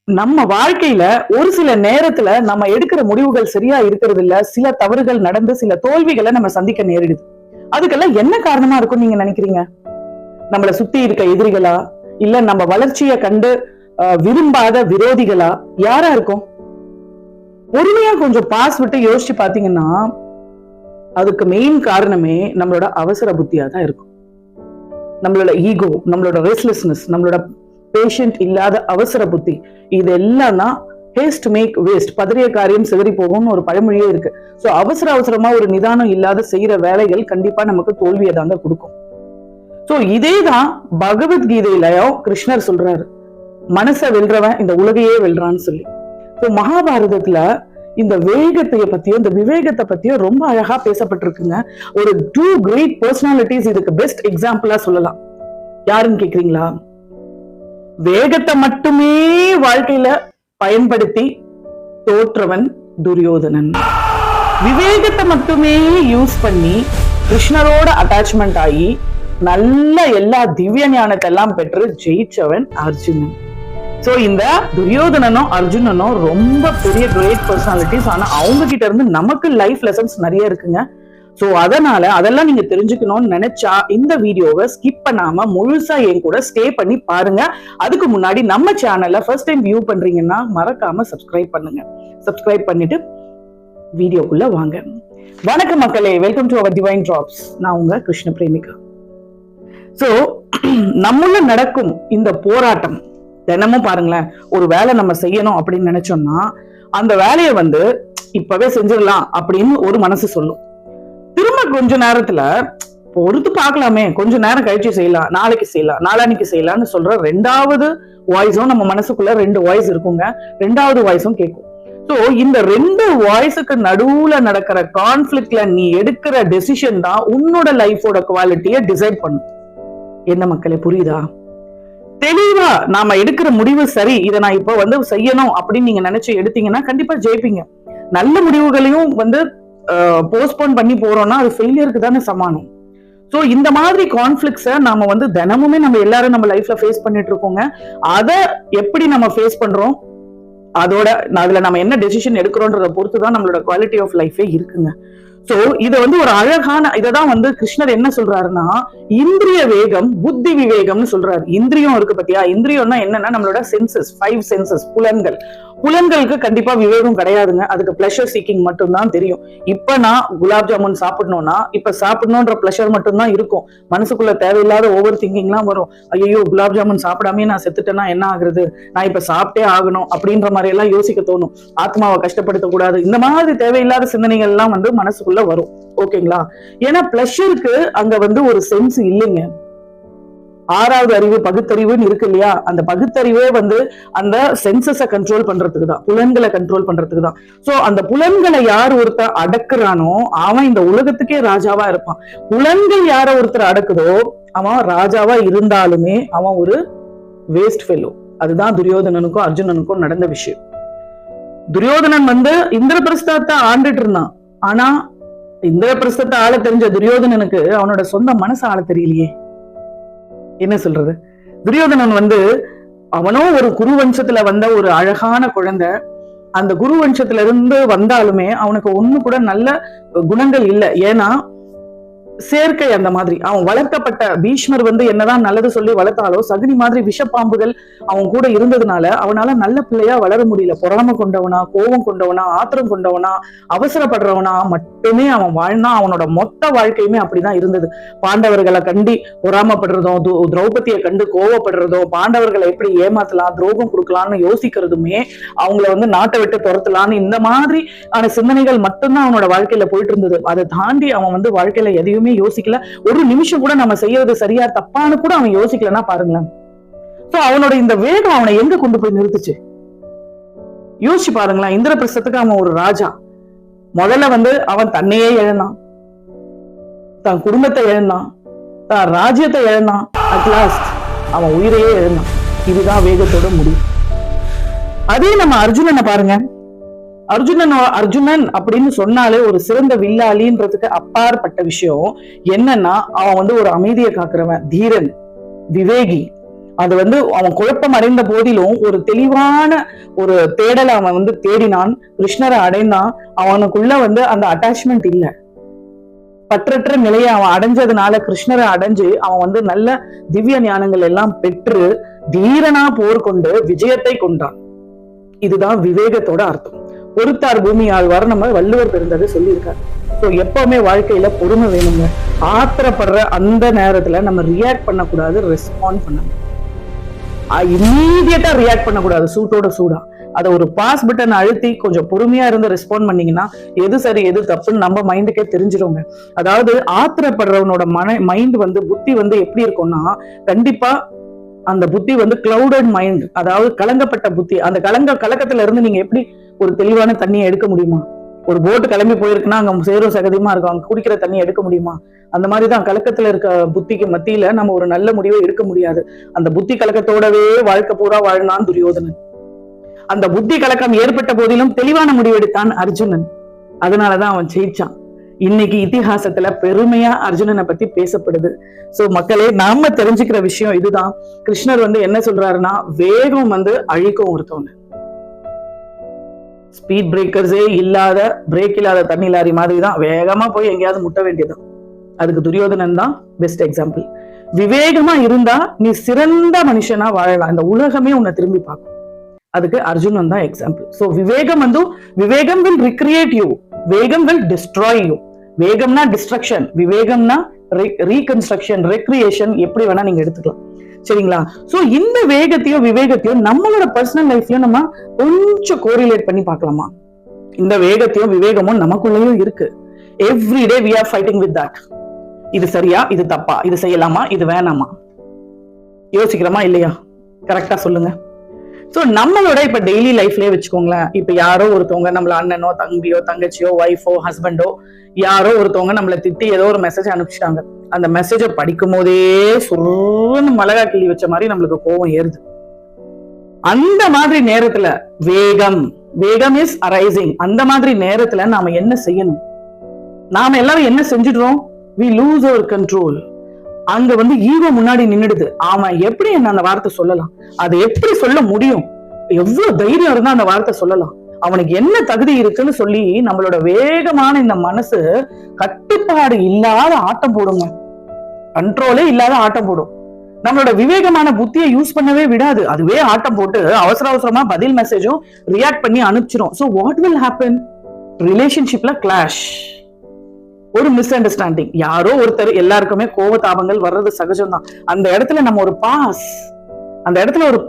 நம்ம வாழ்க்கையில ஒரு சில நேரத்துல நம்ம எடுக்கிற முடிவுகள் சரியா இருக்கிறது இல்ல, சில தவறுகள் நடந்து சில தோல்விகளை நம்ம சந்திக்க நேரிடுது. அதுக்கெல்லாம் என்ன காரணமா இருக்கும்னு நீங்க நினைக்கிறீங்க? நம்மள சுத்தி இருக்க எதிரிகளா, இல்ல நம்ம வளர்ச்சியை கண்டு விரும்பாத விரோதிகளா, யாரா இருக்கும்? பொறுமையா கொஞ்சம் பாஸ் விட்டு யோசிச்சு பாத்தீங்கன்னா அதுக்கு மெயின் காரணமே நம்மளோட அவசர புத்தியா தான் இருக்கும். நம்மளோட ஈகோ, நம்மளோட ரெஸ்ட்லெஸ்னஸ், நம்மளோட பேஷண்ட் இல்லாத அவசர புத்தி, இதெல்லாம் தான் ஹேஸ்ட் மேக் வேஸ்ட், பதறிய காரியம் சிதறி போகும்னு ஒரு பழமொழியே இருக்கு. சோ அவசரமா ஒரு நிதானம் இல்லாத செய்யற வேலைகள் கண்டிப்பா நமக்கு தோல்வியை தாங்க கொடுக்கும். சோ இதேதான் பகவத்கீதையிலயும் கிருஷ்ணர் சொல்றாரு, மனசை வெல்றவன் இந்த உலகையே வெல்றான்னு சொல்லி. சோ மகாபாரதத்துல இந்த வேகத்தைய பத்தியும் இந்த விவேகத்தை பத்தியும் ரொம்ப அழகா பேசப்பட்டிருக்குங்க. ஒரு 2 கிரேட் பர்சனாலிட்டிஸ் இதுக்கு பெஸ்ட் எக்ஸாம்பிளா சொல்லலாம். யாருன்னு கேக்குறீங்களா? வேகத்தை மட்டுமே வாழ்க்கையில பயன்படுத்தி தோற்றவன் துரியோதனன். விவேகத்தை மட்டுமே யூஸ் பண்ணி கிருஷ்ணரோட அட்டாச்மெண்ட் ஆகி நல்ல எல்லா திவ்ய ஞானத்தை எல்லாம் பெற்று ஜெயிச்சவன் அர்ஜுனன். சோ இந்த துரியோதனனும் அர்ஜுனனும் ரொம்ப பெரிய கிரேட் பர்சனாலிட்டிஸ். ஆனா அவங்க கிட்ட இருந்து நமக்கு லைஃப் லெசன்ஸ் நிறைய இருக்குங்க. சோ அதனால அதெல்லாம் நீங்க தெரிஞ்சுக்கணும்னு நினைச்சா இந்த வீடியோவை ஸ்கிப் பண்ணாம முழுசா என் கூட ஸ்டே பண்ணி பாருங்க. அதுக்கு முன்னாடி நம்ம சேனல்ல ஃபர்ஸ்ட் டைம் வியூ பண்றீங்கன்னா மறக்காம சப்ஸ்கிரைப் பண்ணுங்க. சப்ஸ்கிரைப் பண்ணிட்டு வீடியோக்குள்ள வாங்க. வணக்கம் மக்களே, welcome to our Divine Drops. நான் உங்க கிருஷ்ண பிரேமிகா. சோ நம்மள நடக்கும் இந்த போராட்டம் தினமும் பாருங்களேன், ஒரு வேலை நம்ம செய்யணும் அப்படின்னு நினைச்சோம்னா அந்த வேலையை இப்பவே செஞ்சிடலாம் அப்படின்னு ஒரு மனசு சொல்லும். திரும்ப கொஞ்ச நேரத்துல பொறுத்து பார்க்கலாமே, கொஞ்ச நேரம் கழிச்சு செய்யலாம், நாளைக்கு செய்யலாம், நாளானிக்கு செய்யலாம்னு சொல்ற ரெண்டாவது வாய்ஸும் நம்ம மனசுக்குள்ள 2 வாய்ஸ் இருக்குங்க. ரெண்டாவது வாய்ஸும் கேட்கும். சோ இந்த 2 வாய்ஸுக்கு நடுவுல நடக்கிற கான்ஃபிளிக்ட்ல நீ எடுக்கிற டெசிஷன் தான் உன்னோட லைஃபோட குவாலிட்டியை டிசைட் பண்ணும். என்ன மக்களே, புரியுதா? தெளிவா நாம எடுக்கிற முடிவு சரி, இதை நான் இப்போ செய்யணும் அப்படின்னு நீங்க நினைச்சு எடுத்தீங்கன்னா கண்டிப்பா ஜெயிப்பீங்க. நல்ல முடிவுகளையும் போஸ்ட்போன் பண்ணி போறோம்னா அது ஃபெயிலியருக்கு தானே சமானம். சோ இந்த மாதிரி கான்ஃபிளிக்ட்ஸை நாம தினமுமே நம்ம எல்லாரும் நம்ம லைஃப்ல ஃபேஸ் பண்ணிட்டு இருக்கோங்க. அதை எப்படி நம்ம ஃபேஸ் பண்றோம், அதோட அதுல நம்ம என்ன டெசிஷன் எடுக்கிறோன்றத பொறுத்துதான் நம்மளோட குவாலிட்டி ஆஃப் லைஃபே இருக்குங்க. சோ இத ஒரு அழகான இததான் கிருஷ்ணர் என்ன சொல்றாருன்னா, இந்திரிய வேகம் புத்தி விவேகம்னு சொல்றாரு. இந்திரியம் இருக்கு பத்தியா, இந்திரியம்னா என்னன்னா நம்மளோட சென்சஸ், 5 சென்சஸ், புலன்கள். புலன்களுக்கு கண்டிப்பா விவேகம் கிடையாதுங்க. அதுக்கு பிளஷர் சீக்கிங் மட்டும் தான் தெரியும். இப்ப நான் குலாப் ஜாமுன் சாப்பிடணும்னா இப்ப சாப்பிடணும்ன்ற பிளஷர் மட்டும் தான் இருக்கும். மனசுக்குள்ள தேவையில்லாத ஓவர் திங்கிங் எல்லாம் வரும். ஐயோ, குலாப் ஜாமுன் சாப்பிடாமே நான் செத்துட்டேன்னா என்ன ஆகுறது, நான் இப்ப சாப்பிட்டே ஆகணும் அப்படின்ற மாதிரி எல்லாம் யோசிக்க தோணும். ஆத்மாவை கஷ்டப்படுத்த கூடாது, இந்த மாதிரி தேவையில்லாத சிந்தனைகள் எல்லாம் மனசுக்குள்ள வரும். ஓகேங்களா? ஏன்னா பிளஷருக்கு அங்க ஒரு சென்ஸ் இல்லைங்க. 6வது அறிவு பகுத்தறிவுன்னு இருக்கு இல்லையா, அந்த பகுத்தறிவே அந்த சென்சஸை கண்ட்ரோல் பண்றதுக்கு தான், புலன்களை கண்ட்ரோல் பண்றதுக்கு தான். சோ அந்த புலன்களை யார் ஒருத்தர் அடக்குறானோ அவன் இந்த உலகத்துக்கே ராஜாவா இருப்பான். புலன்கள் யார ஒருத்தர் அடக்குதோ அவன் ராஜாவா இருந்தாலுமே அவன் ஒரு வேஸ்ட் ஃபெல்லோ. அதுதான் துரியோதனனுக்கும் அர்ஜுனனுக்கும் நடந்த விஷயம். துரியோதனன் இந்திரபிரஸ்தத்தை ஆண்டுட்டு இருந்தான். ஆனா இந்திரபிரஸ்தத்தை ஆள தெரிஞ்ச துரியோதனனுக்கு அவனோட சொந்த மனசு ஆள தெரியலையே. என்ன சொல்றது? துரியோதனன் அவனோ ஒரு குரு வம்சத்துல வந்த ஒரு அழகான குழந்தை. அந்த குரு வம்சத்துல இருந்து வந்தாலுமே அவனுக்கு ஒண்ணு கூட நல்ல குணங்கள் இல்லை. ஏன்னா சேர்க்கை அந்த மாதிரி அவன் வளர்க்கப்பட்ட பீஷ்மர் என்னதான் நல்லது சொல்லி வளர்த்தாலோ சகுனி மாதிரி விஷப்பாம்புகள் அவன் கூட இருந்ததுனால அவனால நல்ல பிள்ளையா வளர முடியல. பொறாம கொண்டவனா, கோபம் கொண்டவனா, ஆத்திரம் கொண்டவனா, அவசரப்படுறவனா மட்டுமே அவன் வாழ்ந்தான். அவனோட மொத்த வாழ்க்கையுமே அப்படிதான் இருந்தது. பாண்டவர்களை கண்டி பொறாமப்படுறதும், திரௌபதியை கண்டு கோவப்படுறதும், பாண்டவர்களை எப்படி ஏமாத்தலாம், துரோகம் கொடுக்கலாம்னு யோசிக்கிறதுமே, அவங்கள நாட்டை விட்டு துரத்தலான்னு இந்த மாதிரி ஆன சிந்தனைகள் மட்டும்தான் அவனோட வாழ்க்கையில போயிட்டு இருந்தது. அதை தாண்டி அவன் வாழ்க்கையில எதையுமே யோசிக்கல. ஒரு நிமிஷம் கூட நம்ம செய்யறது சரியா தப்பான்னு கூட அவன் யோசிக்கலன்னா பாருங்களேன். சோ அவனோட இந்த வேகம் அவனை எங்க கொண்டு போய் நிறுத்துச்சு யோசிச்சு பாருங்களேன். இந்திரபிரஸ்தத்துக்கு அவன் ஒரு ராஜா. முதல்ல அவன் தன்னையே இழந்தான், தன் குடும்பத்தை இழந்தான், தன் ராஜ்யத்தை இழந்தான், அட்லாஸ்ட் அவன் உயிரையே இழந்தான். இதுதான் வேகத்தோட முடிவு. அதே நம்ம அர்ஜுனனை பாருங்க. அர்ஜுனன் அப்படின்னு சொன்னாலே ஒரு சிறந்த வில்லாளின்றதுக்கு அப்பாற்பட்ட விஷயம் என்னன்னா அவன் ஒரு அமைதியை காக்குறவன், தீரன், விவேகி. அது அவன் குழப்பம் அடைந்த போதிலும் ஒரு தெளிவான ஒரு தேடலை அவன் தேடினான், கிருஷ்ணரை அடைந்தான். அவனுக்குள்ள அந்த அட்டாச்மெண்ட் இல்ல, பற்றற்ற நிலையை அவன் அடைஞ்சதுனால கிருஷ்ணரை அடைஞ்சு அவன் நல்ல திவ்ய ஞானங்கள் எல்லாம் பெற்று தீரனா போர் கொண்டு விஜயத்தை கொண்டான். இதுதான் விவேகத்தோட அர்த்தம். பொறுத்தார் பூமி ஆழ்வார் நம்ம வள்ளுவர் பிறந்தது சொல்லியிருக்காரு. ஸோ எப்பவுமே வாழ்க்கையில பொறுமை வேணுங்க. ஆத்திரப்படுற அந்த நேரத்துல நம்ம ரியாக்ட் பண்ணக்கூடாது, ரெஸ்பாண்ட் பண்ணணும். இம்மீடியட்டா ரியாக்ட் பண்ணக்கூடாது, சூட்டோட சூடா. அதை ஒரு பாஸ் பட்டன் அழுத்தி கொஞ்சம் பொறுமையா இருந்து ரெஸ்பாண்ட் பண்ணீங்கன்னா எது சரி எது தப்புன்னு நம்ம மைண்டுக்கே தெரிஞ்சிருங்க. அதாவது ஆத்திரப்படுறவனோட மைண்ட் புத்தி எப்படி இருக்கும்னா, கண்டிப்பா அந்த புத்தி கிளவுடட் மைண்ட், அதாவது கலங்கப்பட்ட புத்தி. அந்த கலக்கத்துல இருந்து நீங்க எப்படி ஒரு தெளிவான தண்ணியை எடுக்க முடியுமா? ஒரு போட்டு கிளம்பி போயிருக்குன்னா அங்க சேரும் சகதியமா இருக்கும், அங்க குடிக்கிற தண்ணி எடுக்க முடியுமா? அந்த மாதிரிதான் கலக்கத்துல இருக்க புத்திக்கு மத்தியில நம்ம ஒரு நல்ல முடிவை எடுக்க முடியாது. அந்த புத்தி கலக்கத்தோடவே வாழ்க்கை பூரா வாழ்ந்தான் துரியோதனன். அந்த புத்தி கலக்கம் ஏற்பட்ட போதிலும் தெளிவான முடிவு எடுத்தான் அர்ஜுனன். அதனாலதான் அவன் ஜெயிச்சான். இன்னைக்கு இதிகாசத்துல பெருமையா அர்ஜுனனை பத்தி பேசப்படுது. சோ மக்களே, நாம தெரிஞ்சுக்கிற விஷயம் இதுதான். கிருஷ்ணர் என்ன சொல்றாருன்னா, வேகம் அழிக்கும் ஒருத்தவங்க. ஸ்பீட் பிரேக்கர்ஸே இல்லாத, பிரேக் இல்லாத தண்ணி லாரி மாதிரி தான் வேகமா போய் எங்கேயாவது முட்ட வேண்டியதுதான். அதுக்கு துரியோதனன் தான் பெஸ்ட் எக்ஸாம்பிள். விவேகமா இருந்தா நீ சிறந்த மனுஷனா வாழலாம், இந்த உலகமே உன்னை திரும்பி பார்க்கும். அதுக்கு அர்ஜுனன் தான் எக்ஸாம்பிள். சோ விவேகம் விவேகம் வில் ரிக்ரியேட் யூ, வேகம் வில் டிஸ்ட்ராய் யூ. வேகம்னா டிஸ்ட்ரக்ஷன், விவேகம்னா ரீகன்ஸ்ட்ரக்ஷன், ரெக்ரியேஷன், எப்படி வேணா நீங்க எடுத்துக்கலாம். சரிங்களா? சோ இந்த வேகத்தையும் விவேகத்தையும் நம்மளோட பர்சனல் லைஃப்லயும் நம்ம கொஞ்சம் கோரிலேட் பண்ணி பார்க்கலாமா? இந்த வேகத்தையும் விவேகமும் நமக்குள்ளேயும் இருக்கு. Everyday we are fighting with that. இது சரியா, இது தப்பா, இது செய்யலாமா, இது வேணாமா, யோசிக்கிறோமா இல்லையா? கரெக்டா சொல்லுங்க. சோ நம்மளோட இப்ப டெய்லி லைஃப்லயே வச்சுக்கோங்களேன். இப்ப யாரோ ஒருத்தவங்க நம்மள அண்ணனோ தம்பியோ தங்கச்சியோ ஒய்ஃபோ ஹஸ்பண்டோ யாரோ ஒருத்தவங்க நம்மள திட்டி ஏதோ ஒரு மெசேஜ் அனுப்பிச்சிட்டாங்க. அந்த மெசேஜை படிக்கும் போதே சுருன்னு மிளகா கிள்ளி வச்ச மாதிரி நம்மளுக்கு கோவம் ஏறுது. அந்த மாதிரி நேரத்துல வேகம் இஸ் அரைசிங். அந்த மாதிரி நேரத்துல நாம என்ன செய்யணும்? நாம எல்லாரும் என்ன செஞ்சிடுறோம்? we lose our control. அங்க ஈகோ முன்னாடி நின்னுடுது. அவன் எப்படி என்ன அந்த வார்த்தை சொல்லலாம், அதை எப்படி சொல்ல முடியும், எவ்வளவு தைரியம் இருந்தா அந்த வார்த்தை சொல்லலாம், அவனுக்கு என்ன தகுதி இருக்குன்னு சொல்லி நம்மளோட வேகமான இந்த மனசு கட்டுப்பாடு இல்லாத ஆட்டம் போடுங்க. கண்ட்ரோலே இல்லாத ஆட்டம் போடும். நம்மளோட விவேகமான புத்தியை யூஸ் பண்ணவே விடாது. அதுவே ஆட்டம் போட்டு அவசரமா பதில் மெசேஜும் ரியாக்ட் பண்ணி அனுப்பிச்சிரும். So what will happen? ரிலேஷன்ஷிப்ல கிளாஷ், ஒரு மிஸ் அண்டர்ஸ்டாண்டிங். யாரோ ஒருத்தர், எல்லாருக்குமே கோபதாபங்கள் வர்றது சகஜம்தான். அந்த இடத்துல நம்ம ஒரு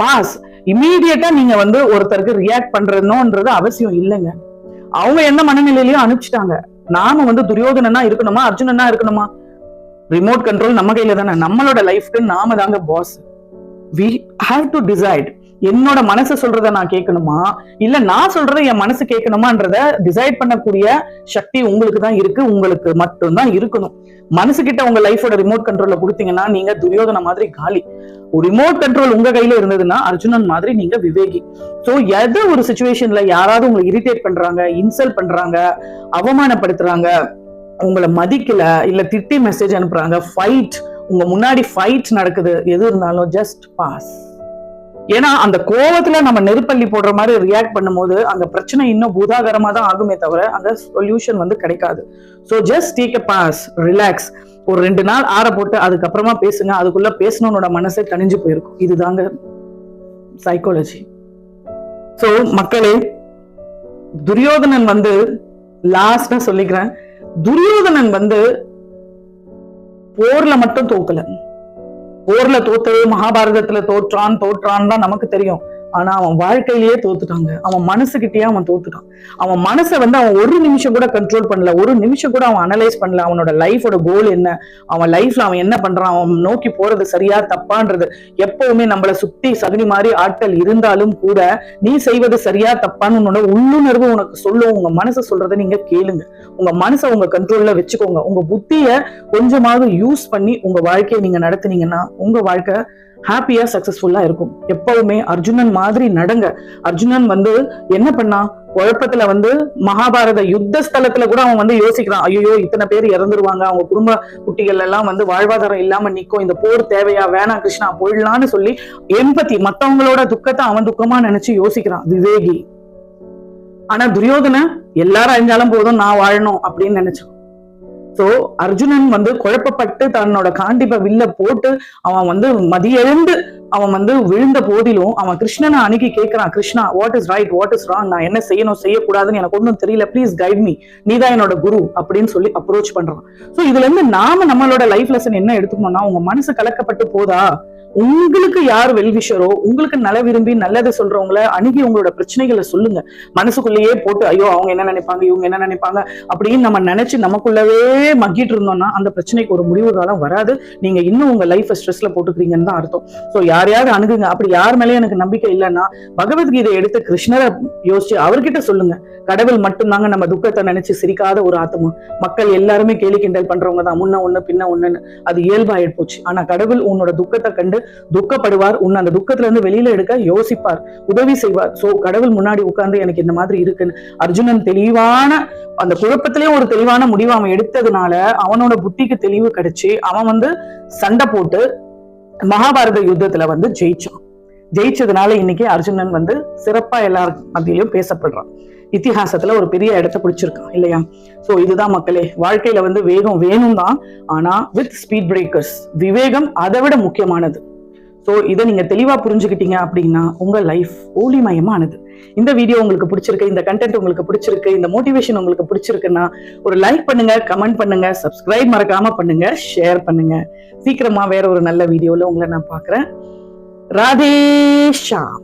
பாஸ் இமீடியட்டா நீங்க ஒருத்தருக்கு ரியாக்ட் பண்றதுன்றது அவசியம் இல்லைங்க. அவங்க என்ன மனநிலையிலயும் அனுப்பிச்சிட்டாங்க. நாம துரியோதனனா இருக்கணுமா, அர்ஜுனனா இருக்கணுமா? ரிமோட் கண்ட்ரோல் நம்ம கையில தானே. நம்மளோட லைஃப்க்கு நாம தாங்க pass. we have to decide. என்னோட மனசு சொல்றத நான் கேட்கணுமா, இல்ல நான் சொல்றத என் மனசு கேட்கணுமான்றத டிசைட் பண்ணக்கூடிய சக்தி உங்களுக்கு தான் இருக்கு, உங்களுக்கு மட்டும்தான் இருக்கணும். மனசு கிட்ட உங்க லைஃபோட ரிமோட் கண்ட்ரோல்ல கொடுத்தீங்கன்னா நீங்க துரியோதன மாதிரி காலி. ஒரு ரிமோட் கண்ட்ரோல் உங்க கையில இருந்ததுன்னா அர்ஜுனன் மாதிரி நீங்க விவேகி. சோ எது ஒரு சிச்சுவேஷன்ல யாராவது உங்களை இரிட்டேட் பண்றாங்க, இன்சல்ட் பண்றாங்க, அவமானப்படுத்துறாங்க, உங்களை மதிக்கல, இல்ல திட்டி மெசேஜ் அனுப்புறாங்க, ஃபைட், உங்க முன்னாடி ஃபைட் நடக்குது, எது இருந்தாலும் ஜஸ்ட் பாஸ். ஏன்னா அந்த கோவத்துல நம்ம நெருப்பள்ளி போடுற மாதிரி ரியாக்ட் பண்ணும்போது அங்க பிரச்சனை இன்னும் பூதாகரமா தான் ஆகுமே தவிர அங்க சொல்யூஷன் கிடைக்காது. So just take a pause, relax. ஒரு 2 நாள் ஆற போட்டு அதுக்கப்புறமா பேசுங்க. அதுக்குள்ள பேசணும்னோட மனசே தணிஞ்சு போயிருக்கும். இதுதாங்க சைக்காலஜி. சோ மக்களே, துரியோதனன் லாஸ்டா சொல்லிக்கிறேன், துரியோதனன் போர்ல மட்டும் தோக்கல. போர்ல தோத்தது, மகாபாரதத்துல தோற்றான் தான் நமக்கு தெரியும். ஆனா அவன் வாழ்க்கையிலேயே தோத்துட்டாங்க. அவன் மனசுகிட்டயே அவன் தோத்துட்டான். அவன் மனசை அவன் ஒரு நிமிஷம் கூட கண்ட்ரோல் பண்ணல, ஒரு நிமிஷம் கூட அவன் அனலைஸ் பண்ணல. அவனோட லைஃபோட கோல் என்ன, அவன் லைஃப்ல அவன் என்ன பண்றான், அவன் நோக்கி போறது சரியா தப்பான்றது. எப்பவுமே நம்மளை சுத்தி சகுனி மாதிரி ஆட்கள் இருந்தாலும் கூட நீ செய்வது சரியா தப்பான்னு உன்னோட உள்ளுணர்வு உனக்கு சொல்லும். உங்க மனசை சொல்றதை நீங்க கேளுங்க. உங்க மனசை உங்க கண்ட்ரோல்ல வச்சுக்கோங்க. உங்க புத்திய கொஞ்சமாவது யூஸ் பண்ணி உங்க வாழ்க்கையை நீங்க நடத்துனீங்கன்னா உங்க வாழ்க்கை ஹாப்பியா சக்சஸ்ஃபுல்லா இருக்கும். எப்பவுமே அர்ஜுனன் மாதிரி நடங்க. அர்ஜுனன் என்ன பண்ணா, குழப்பத்துல வந்து மகாபாரத யுத்த ஸ்தலத்துல கூட அவன் வந்து யோசிக்கிறான், ஐயோ இத்தனை பேர் இறந்துருவாங்க, அவங்க குடும்ப குட்டிகள் எல்லாம் வந்து வாழ்வாதாரம் இல்லாம நிக்கும், இந்த போர் தேவையா, வேணாம் கிருஷ்ணா போயிடலான்னு சொல்லி எம்பத்தி மத்தவங்களோட துக்கத்தை அவன் துக்கமா நினைச்சு யோசிக்கிறான் விவேகி. ஆனா துரியோதன எல்லாரும் அழிஞ்சாலும் போதும், நான் வாழணும் அப்படின்னு நினைச்சான். சோ அர்ஜுனன் வந்து குழப்பப்பட்டு தன்னோட காண்டிப்ப வில்ல போட்டு அவன் வந்து மதியெழுந்து அவன் வந்து விழுந்த போதிலும் அவன் கிருஷ்ணனை அணுகி கேட்கிறான், Krishna what is right, what is wrong, நான் என்ன செய்யணும் செய்யக்கூடாதுன்னு எனக்கு ஒன்றும் தெரியல, ப்ளீஸ் கைட் மீ, நீதான் என்னோட குரு அப்படின்னு சொல்லி அப்ரோச் பண்றான். சோ இதுல இருந்து நாம நம்மளோட லைஃப் லெசன் என்ன எடுத்துக்கணும்னா, உங்க மனசு கலக்கப்பட்டு போதா, உங்களுக்கு யார் வெல்விஷரோ, உங்களுக்கு நல விரும்பி நல்லதை சொல்றவங்கள அணுகி உங்களோட பிரச்சனைகளை சொல்லுங்க. மனசுக்குள்ளேயே போட்டு ஐயோ அவங்க என்ன நினைப்பாங்க, இவங்க என்ன நினைப்பாங்க அப்படின்னு நம்ம நினைச்சு நமக்குள்ளவே மக்கிட்டு இருந்தோம்னா அந்த பிரச்சனைக்கு ஒரு முடிவு காலம் வராது. நீங்க இன்னும் உங்க லைஃப் ஸ்ட்ரெஸ்ல போட்டுக்கிறீங்கன்னு தான் அர்த்தம். சோ யாரையாவது அணுகுங்க. அப்படி யார் மேலேயும் எனக்கு நம்பிக்கை இல்லைன்னா பகவத்கீதை எடுத்து கிருஷ்ணரை யோசிச்சு அவர்கிட்ட சொல்லுங்க. கடவுள் மட்டும்தாங்க நம்ம துக்கத்தை நினைச்சு சிரிக்காத ஒரு ஆத்மா. மக்கள் எல்லாருமே கேலி கிண்டல் பண்றவங்க தான், முன்ன ஒண்ணு பின்ன ஒண்ணுன்னு, அது இயல்பாயிட்டு போச்சு. ஆனா கடவுள் உன்னோட துக்கத்தை கண்டு துக்கப்படுவார், உன்னை அந்த துக்கத்துல இருந்து வெளியில எடுக்க யோசிப்பார், உதவி செய்வார். சோ கடவுள் முன்னாடி உட்கார்ந்து எனக்கு இந்த மாதிரி இருக்குன்னு அர்ஜுனன் தெளிவான அந்த குழப்பத்திலேயே ஒரு தெளிவான முடிவு அவன் எடுத்ததுனால அவனோட புத்திக்கு தெளிவு கிடைச்சு அவன் வந்து சண்டை போட்டு மகாபாரத யுத்தத்துல வந்து ஜெயிச்சான். ஜெயிச்சதுனால இன்னைக்கு அர்ஜுனன் வந்து சிறப்பா எல்லாருக்கும் மத்தியிலும் பேசப்படுறான். இத்திஹாசத்துல ஒரு பெரிய இடத்த பிடிச்சிருக்கான் இல்லையா? சோ இதுதான் மக்களே, வாழ்க்கையில வந்து வேகம் வேணும் தான், ஆனா வித் ஸ்பீட் பிரேக்கர்ஸ். விவேகம் அதை விட முக்கியமானது. சோ இதை நீங்க தெளிவா புரிஞ்சுக்கிட்டீங்க அப்படின்னா உங்க லைஃப் ஒளிமயமானது. இந்த வீடியோ உங்களுக்கு பிடிச்சிருக்கு, இந்த கண்டென்ட் உங்களுக்கு பிடிச்சிருக்கு, இந்த மோட்டிவேஷன் உங்களுக்கு பிடிச்சிருக்குன்னா ஒரு லைக் பண்ணுங்க, கமெண்ட் பண்ணுங்க, சப்ஸ்கிரைப் மறக்காம பண்ணுங்க, ஷேர் பண்ணுங்க. சீக்கிரமா வேற ஒரு நல்ல வீடியோல உங்களை நான் பாக்குறேன். ராதே ஷாம்.